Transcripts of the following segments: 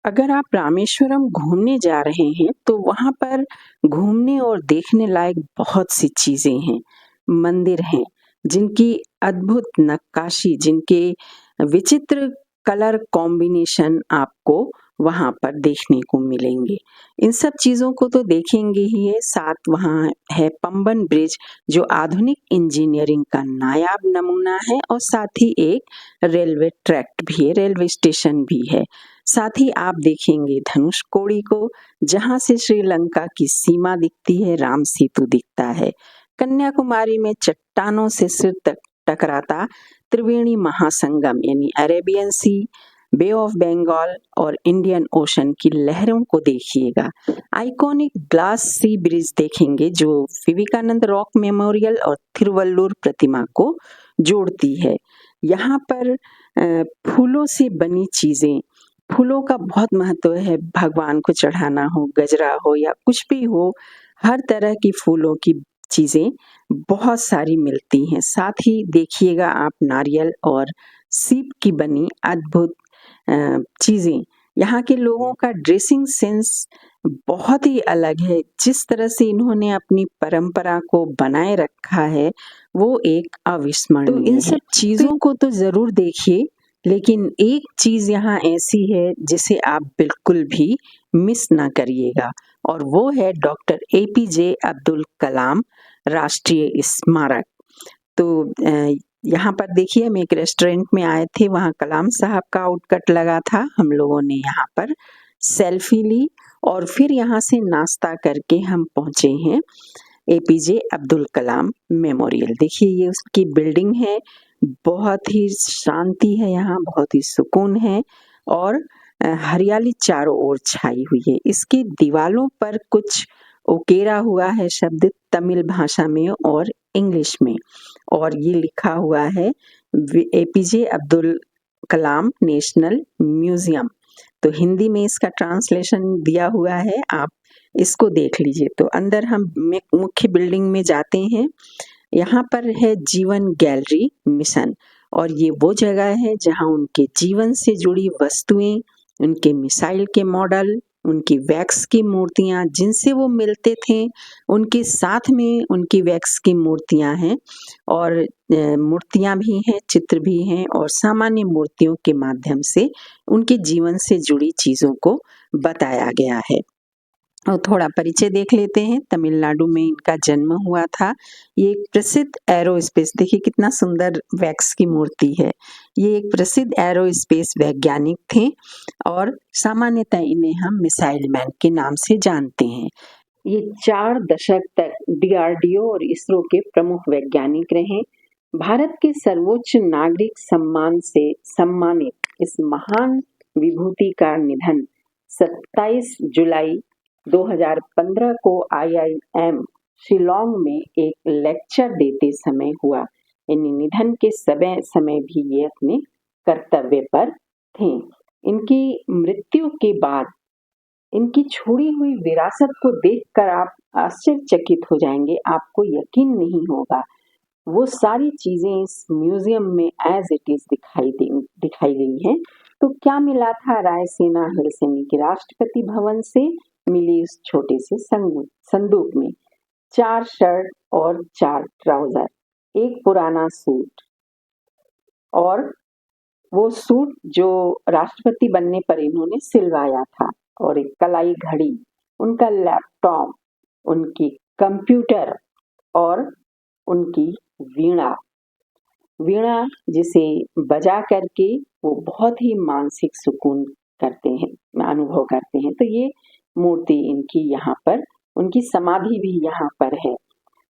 अगर आप रामेश्वरम घूमने जा रहे हैं तो वहाँ पर घूमने और देखने लायक बहुत सी चीज़ें हैं, मंदिर हैं, जिनकी अद्भुत नक्काशी, जिनके विचित्र कलर कॉम्बिनेशन आपको वहाँ पर देखने को मिलेंगे। इन सब चीज़ों को तो देखेंगे ही है, साथ वहाँ है पंबन ब्रिज जो आधुनिक इंजीनियरिंग का नायाब नमूना है और साथ ही एक रेलवे ट्रैक भी है, रेलवे स्टेशन भी है। साथ ही आप देखेंगे धनुषकोडी को, जहाँ से श्रीलंका की सीमा दिखती है, राम सेतु दिखता है। कन्याकुमारी में चट्टानों से सिर तक टकराता त्रिवेणी महासंगम यानी Arabian Sea, Bay of Bengal और इंडियन ओशन की लहरों को देखिएगा। आइकॉनिक ग्लास सी ब्रिज देखेंगे जो विवेकानंद रॉक मेमोरियल और थिरुवल्लुर प्रतिमा को जोड़ती है। यहाँ पर फूलों से बनी चीजें, फूलों का बहुत महत्व है, भगवान को चढ़ाना हो, गजरा हो या कुछ भी हो, हर तरह की फूलों की चीजें बहुत सारी मिलती हैं। साथ ही देखिएगा आप नारियल और सीप की बनी अद्भुत चीजें। यहाँ के लोगों का ड्रेसिंग सेंस बहुत ही अलग है, जिस तरह से इन्होंने अपनी परंपरा को बनाए रखा है वो एक अविस्मरणीय है। तो इन सब चीजों को तो जरूर देखिए, लेकिन एक चीज यहाँ ऐसी है जिसे आप बिल्कुल भी मिस ना करिएगा और वो है डॉक्टर एपीजे अब्दुल कलाम राष्ट्रीय स्मारक। तो यहाँ पर देखिए, हम एक रेस्टोरेंट में आए थे, वहाँ कलाम साहब का आउटकट लगा था। हम लोगों ने यहाँ पर सेल्फी ली और फिर यहाँ से नाश्ता करके हम पहुँचे हैं एपीजे अब्दुल कलाम मेमोरियल। देखिए ये उसकी बिल्डिंग है, बहुत ही शांति है यहाँ, बहुत ही सुकून है और हरियाली चारों ओर छाई हुई है। इसकी दीवालों पर कुछ उकेरा हुआ है शब्द तमिल भाषा में और इंग्लिश में, और ये लिखा हुआ है APJ Abdul Kalam national museum. तो हिंदी में इसका ट्रांसलेशन दिया हुआ है, आप इसको देख लीजिए। तो अंदर हम मुख्य बिल्डिंग में जाते हैं। यहाँ पर है जीवन गैलरी मिशन और ये वो जगह है जहाँ उनके जीवन से जुड़ी वस्तुएं, उनके मिसाइल के मॉडल, उनकी वैक्स की मूर्तियां जिनसे वो मिलते थे, उनके साथ में उनकी वैक्स की मूर्तियां हैं और मूर्तियां भी हैं, चित्र भी हैं और सामान्य मूर्तियों के माध्यम से उनके जीवन से जुड़ी चीजों को बताया गया है। और थोड़ा परिचय देख लेते हैं। तमिलनाडु में इनका जन्म हुआ था। ये एक प्रसिद्ध एरोस्पेस, देखिए कितना सुंदर वैक्स की मूर्ति है। ये एक प्रसिद्ध एरोस्पेस वैज्ञानिक थे और सामान्यतः इन्हें हम मिसाइल मैन के नाम से जानते हैं। ये 4 दशक तक डीआरडीओ और इसरो के प्रमुख वैज्ञानिक रहे। भारत के सर्वोच्च नागरिक सम्मान से सम्मानित इस महान विभूति का निधन 27 जुलाई 2015 को आईआईएम शिलोंग में एक लेक्चर देते समय हुआ। यानी निधन के समय भी ये अपने कर्तव्य पर थे। इनकी मृत्यु के बाद इनकी छोड़ी हुई विरासत को देखकर आप आश्चर्यचकित हो जाएंगे, आपको यकीन नहीं होगा। वो सारी चीजें इस म्यूजियम में एज इट इज दिखाई गई हैं। तो क्या मिला था रायसीना हेलसिंकी राष्ट्रपति भवन से मिली उस छोटे से संदूक में? 4 शर्ट और 4 ट्राउजर, एक पुराना सूट, और वो सूट जो राष्ट्रपति बनने पर इन्होंने सिलवाया था, और एक कलाई घड़ी, उनका लैपटॉप, उनकी कंप्यूटर और उनकी वीणा जिसे बजा करके वो बहुत ही मानसिक सुकून करते हैं, अनुभव करते हैं। तो ये मूर्ति इनकी यहाँ पर, उनकी समाधि भी यहाँ पर है,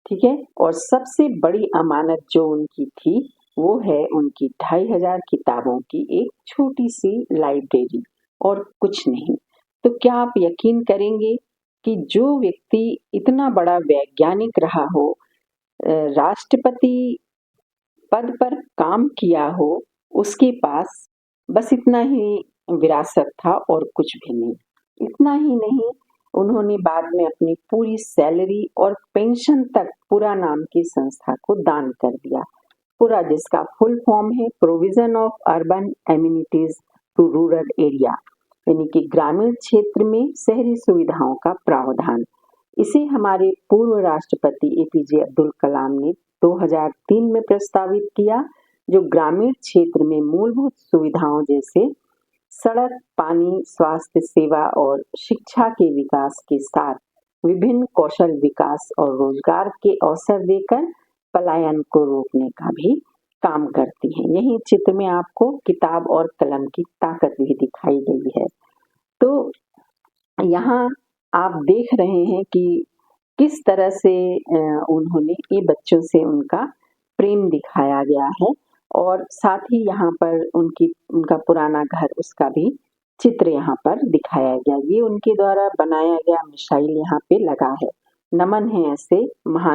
ठीक है। और सबसे बड़ी अमानत जो उनकी थी वो है उनकी 2500 किताबों की एक छोटी सी लाइब्रेरी, और कुछ नहीं। तो क्या आप यकीन करेंगे कि जो व्यक्ति इतना बड़ा वैज्ञानिक रहा हो, राष्ट्रपति पद पर काम किया हो, उसके पास बस इतना ही विरासत था और कुछ भी नहीं। इतना ही नहीं, उन्होंने बाद में अपनी पूरी सैलरी और पेंशन तक पूरा नाम की संस्था को दान कर दिया। पूरा, जिसका फुल फॉर्म है provision of urban amenities to rural area. यानी कि ग्रामीण क्षेत्र में शहरी सुविधाओं का प्रावधान। इसे हमारे पूर्व राष्ट्रपति एपीजे अब्दुल कलाम ने 2003 में प्रस्तावित किया, जो ग्रामीण क्षेत्र में मूलभूत सुविधाओं जैसे सड़क, पानी, स्वास्थ्य सेवा और शिक्षा के विकास के साथ विभिन्न कौशल विकास और रोजगार के अवसर देकर पलायन को रोकने का भी काम करती हैं। यही चित्र में आपको किताब और कलम की ताकत भी दिखाई गई है। तो यहाँ आप देख रहे हैं कि किस तरह से उन्होंने ये बच्चों से उनका प्रेम दिखाया गया है और साथ ही यहाँ पर उनका पुराना घर, उसका भी चित्र यहाँ पर दिखाया गया। ये उनके द्वारा बनाया गया मिसाइल यहाँ पे लगा है। नमन है ऐसे महान